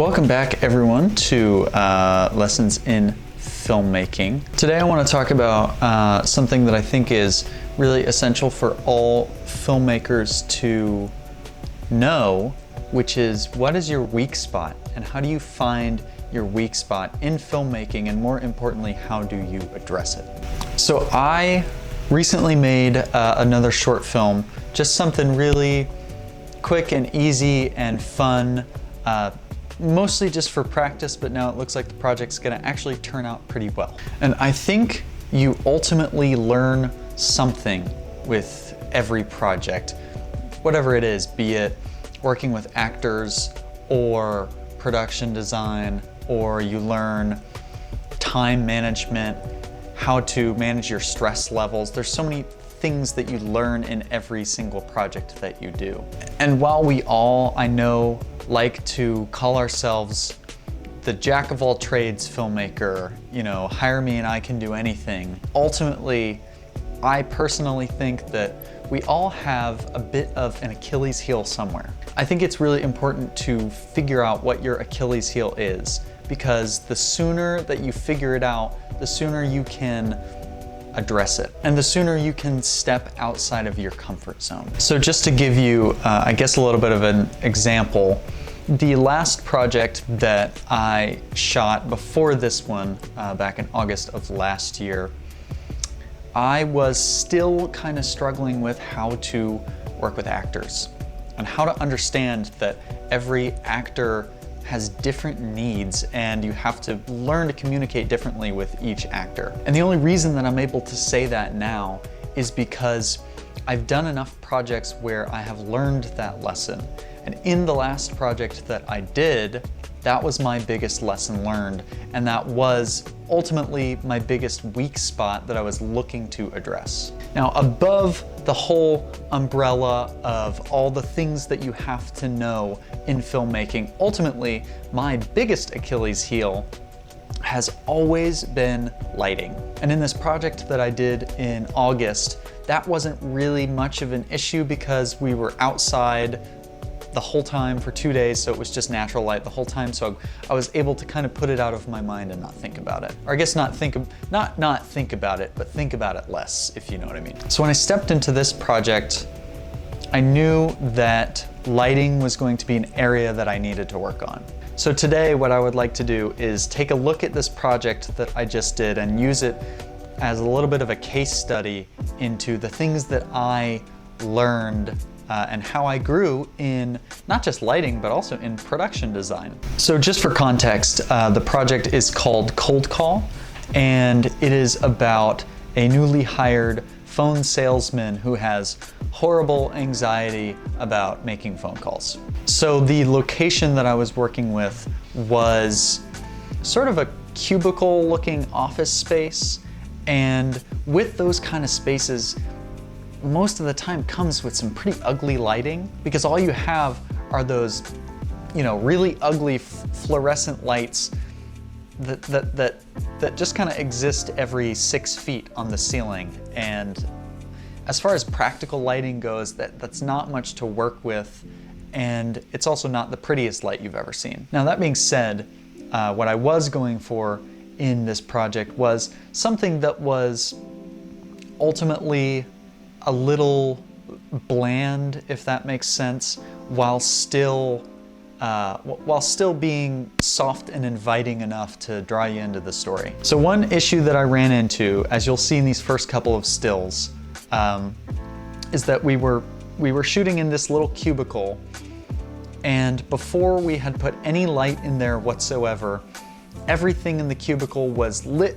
Welcome back everyone to Lessons in Filmmaking. Today I want to talk about something that I think is really essential for all filmmakers to know, which is what is your weak spot and how do you find your weak spot in filmmaking, and more importantly, how do you address it? So I recently made another short film, just something really quick and easy and fun, mostly just for practice, but now it looks like the project's gonna actually turn out pretty well. And I think you ultimately learn something with every project, whatever it is, be it working with actors or production design, or you learn time management, how to manage your stress levels. There's so many things that you learn in every single project that you do. And while we all, I know, like to call ourselves the jack of all trades filmmaker, you know, hire me and I can do anything, ultimately, I personally think that we all have a bit of an Achilles heel somewhere. I think it's really important to figure out what your Achilles heel is, because the sooner that you figure it out, the sooner you can address it, and the sooner you can step outside of your comfort zone. So just to give you, I guess, a little bit of an example, the last project that I shot before this one, back in August of last year, I was still kind of struggling with how to work with actors and how to understand that every actor has different needs and you have to learn to communicate differently with each actor. And the only reason that I'm able to say that now is because I've done enough projects where I have learned that lesson. And in the last project that I did, that was my biggest lesson learned, and that was ultimately my biggest weak spot that I was looking to address. Now, above the whole umbrella of all the things that you have to know in filmmaking, ultimately, my biggest Achilles heel has always been lighting. And in this project that I did in August, that wasn't really much of an issue because we were outside the whole time for 2 days, so it was just natural light the whole time, so I was able to kind of put it out of my mind and not think about it. Or I guess not think about it, but think about it less, if you know what I mean. So when I stepped into this project, I knew that lighting was going to be an area that I needed to work on. So today what I would like to do is take a look at this project that I just did and use it as a little bit of a case study into the things that I learned and how I grew in not just lighting, but also in production design. So just for context, the project is called Cold Call, and it is about a newly hired phone salesman who has horrible anxiety about making phone calls. So the location that I was working with was sort of a cubicle looking office space, and with those kind of spaces, most of the time comes with some pretty ugly lighting, because all you have are those, you know, really ugly fluorescent lights that just kind of exist every 6 feet on the ceiling. And as far as practical lighting goes, that's not much to work with, and it's also not the prettiest light you've ever seen. Now, that being said, what I was going for in this project was something that was ultimately a little bland, if that makes sense, while still being soft and inviting enough to draw you into the story. So one issue that I ran into, as you'll see in these first couple of stills, is that we were shooting in this little cubicle, and before we had put any light in there whatsoever, everything in the cubicle was lit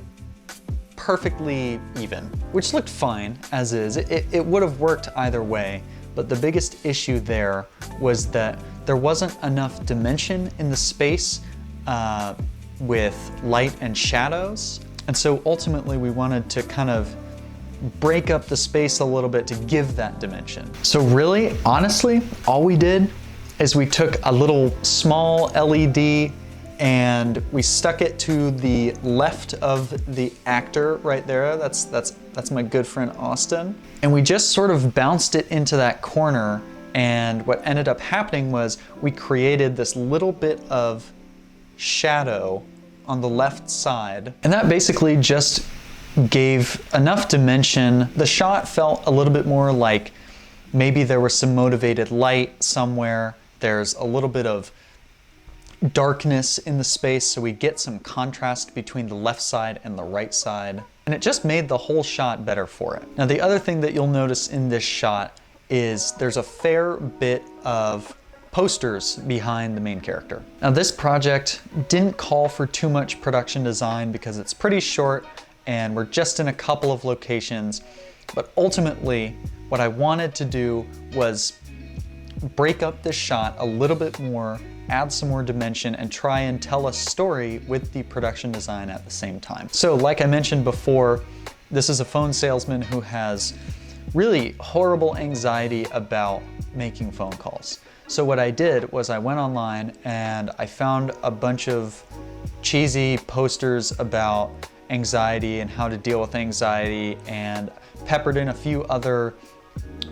perfectly even, which looked fine as is. It would have worked either way, but the biggest issue there was that there wasn't enough dimension in the space with light and shadows. And so ultimately we wanted to kind of break up the space a little bit to give that dimension. So really, honestly, all we did is we took a little small LED and we stuck it to the left of the actor right there. That's my good friend Austin. And we just sort of bounced it into that corner, and what ended up happening was we created this little bit of shadow on the left side. And that basically just gave enough dimension. The shot felt a little bit more like maybe there was some motivated light somewhere. There's a little bit of darkness in the space, so we get some contrast between the left side and the right side. And it just made the whole shot better for it. Now, the other thing that you'll notice in this shot is there's a fair bit of posters behind the main character. Now, this project didn't call for too much production design because it's pretty short and we're just in a couple of locations. But ultimately, what I wanted to do was break up this shot a little bit more, add some more dimension, and try and tell a story with the production design at the same time. So like I mentioned before, this is a phone salesman who has really horrible anxiety about making phone calls. So what I did was I went online and I found a bunch of cheesy posters about anxiety and how to deal with anxiety, and peppered in a few other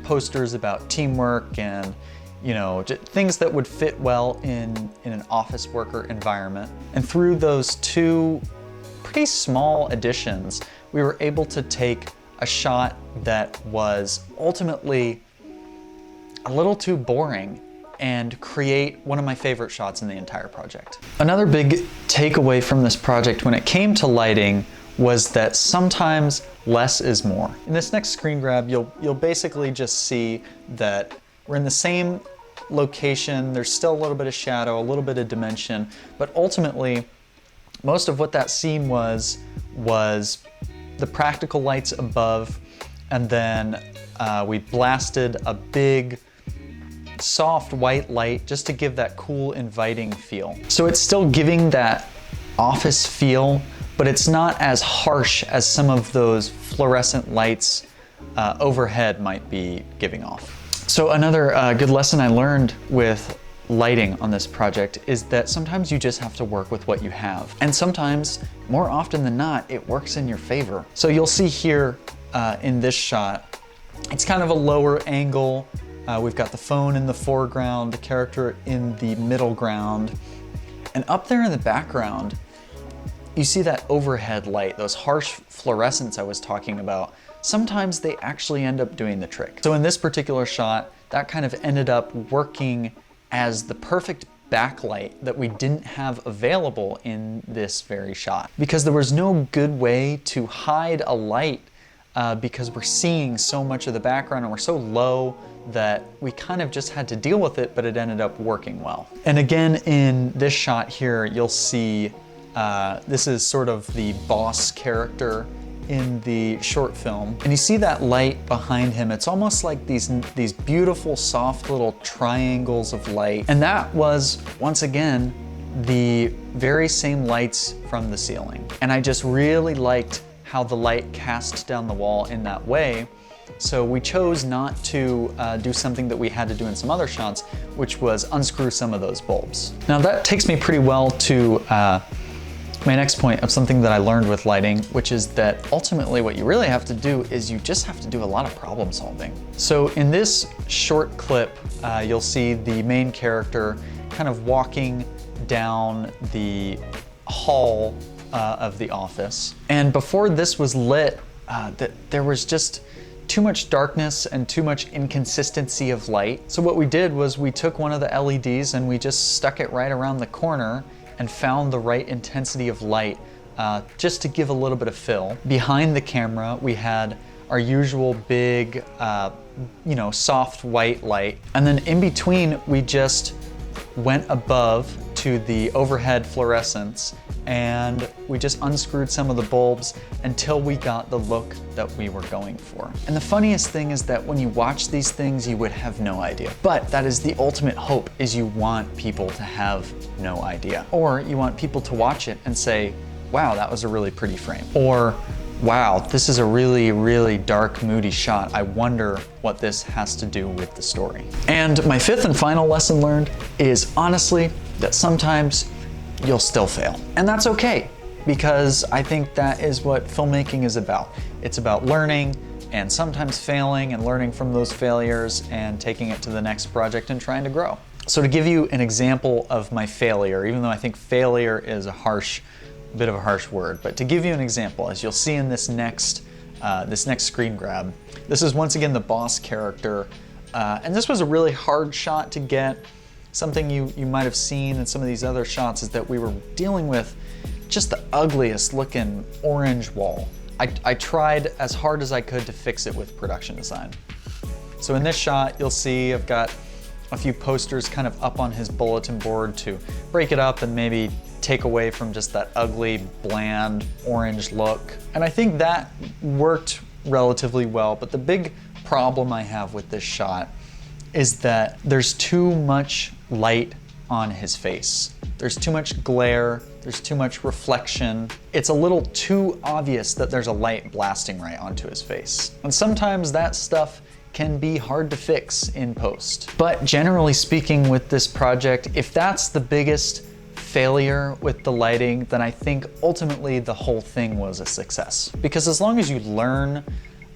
posters about teamwork and things that would fit well in an office worker environment. And through those two pretty small additions, we were able to take a shot that was ultimately a little too boring and create one of my favorite shots in the entire project. Another big takeaway from this project when it came to lighting was that sometimes less is more. In this next screen grab, you'll basically just see that we're in the same location. There's still a little bit of shadow, a little bit of dimension, but ultimately, most of what that scene was the practical lights above, and then we blasted a big, soft white light just to give that cool, inviting feel. So it's still giving that office feel, but it's not as harsh as some of those fluorescent lights overhead might be giving off. So another good lesson I learned with lighting on this project is that sometimes you just have to work with what you have. And sometimes, more often than not, it works in your favor. So you'll see here in this shot, it's kind of a lower angle. We've got the phone in the foreground, the character in the middle ground. And up there in the background, you see that overhead light, those harsh fluorescents I was talking about. Sometimes they actually end up doing the trick. So in this particular shot, that kind of ended up working as the perfect backlight that we didn't have available in this very shot. Because there was no good way to hide a light because we're seeing so much of the background and we're so low that we kind of just had to deal with it, but it ended up working well. And again, in this shot here, you'll see this is sort of the boss character in the short film. And you see that light behind him. It's almost like these beautiful, soft little triangles of light. And that was, once again, the very same lights from the ceiling. And I just really liked how the light cast down the wall in that way. So we chose not to do something that we had to do in some other shots, which was unscrew some of those bulbs. Now that takes me pretty well to my next point of something that I learned with lighting, which is that ultimately what you really have to do is you just have to do a lot of problem solving. So in this short clip, you'll see the main character kind of walking down the hall of the office. And before this was lit, there was just too much darkness and too much inconsistency of light. So what we did was we took one of the LEDs and we just stuck it right around the corner and found the right intensity of light just to give a little bit of fill. Behind the camera, we had our usual big, soft white light. And then in between, we just went above to the overhead fluorescents and we just unscrewed some of the bulbs until we got the look that we were going for. And the funniest thing is that when you watch these things, you would have no idea. But that is the ultimate hope, is you want people to have no idea. Or you want people to watch it and say, wow, that was a really pretty frame. Or, wow, this is a really, really dark, moody shot. I wonder what this has to do with the story. And my fifth and final lesson learned is honestly that sometimes you'll still fail. And that's okay, because I think that is what filmmaking is about. It's about learning and sometimes failing and learning from those failures and taking it to the next project and trying to grow. So to give you an example of my failure, even though I think failure is a bit of a harsh word, but to give you an example, as you'll see in this next screen grab, this is once again the boss character, and this was a really hard shot to get. Something you might have seen in some of these other shots is that we were dealing with just the ugliest looking orange wall. I tried as hard as I could to fix it with production design. So in this shot, you'll see I've got a few posters kind of up on his bulletin board to break it up and maybe take away from just that ugly, bland, orange look. And I think that worked relatively well, but the big problem I have with this shot is that there's too much light on his face. There's too much glare, there's too much reflection. It's a little too obvious that there's a light blasting right onto his face. And sometimes that stuff can be hard to fix in post. But generally speaking with this project, if that's the biggest failure with the lighting, then I think ultimately the whole thing was a success. Because as long as you learn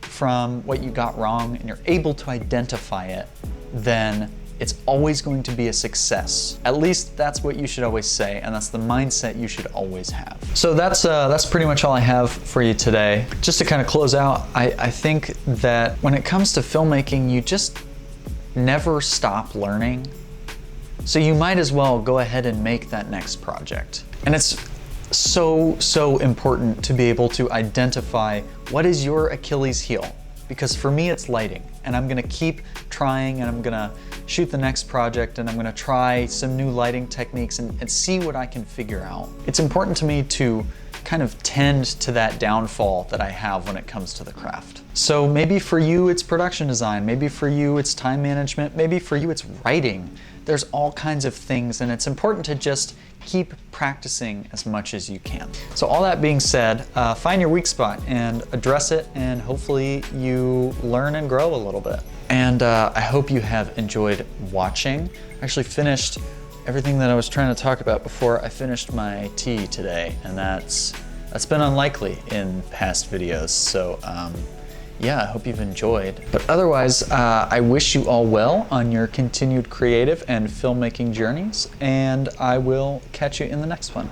from what you got wrong and you're able to identify it, then it's always going to be a success. At least that's what you should always say, and that's the mindset you should always have. So that's pretty much all I have for you today. Just to kind of close out, I think that when it comes to filmmaking, you just never stop learning. So you might as well go ahead and make that next project. And it's so important to be able to identify what is your Achilles heel. Because for me, it's lighting, and I'm gonna keep trying, and I'm gonna shoot the next project, and I'm gonna try some new lighting techniques and see what I can figure out. It's important to me to kind of tend to that downfall that I have when it comes to the craft. So maybe for you, it's production design. Maybe for you, it's time management. Maybe for you, it's writing. There's all kinds of things, and it's important to just keep practicing as much as you can. So all that being said, find your weak spot and address it, and hopefully you learn and grow a little bit. And I hope you have enjoyed watching. I actually finished everything that I was trying to talk about before I finished my tea today, and that's been unlikely in past videos. So yeah, I hope you've enjoyed. But otherwise, I wish you all well on your continued creative and filmmaking journeys, and I will catch you in the next one.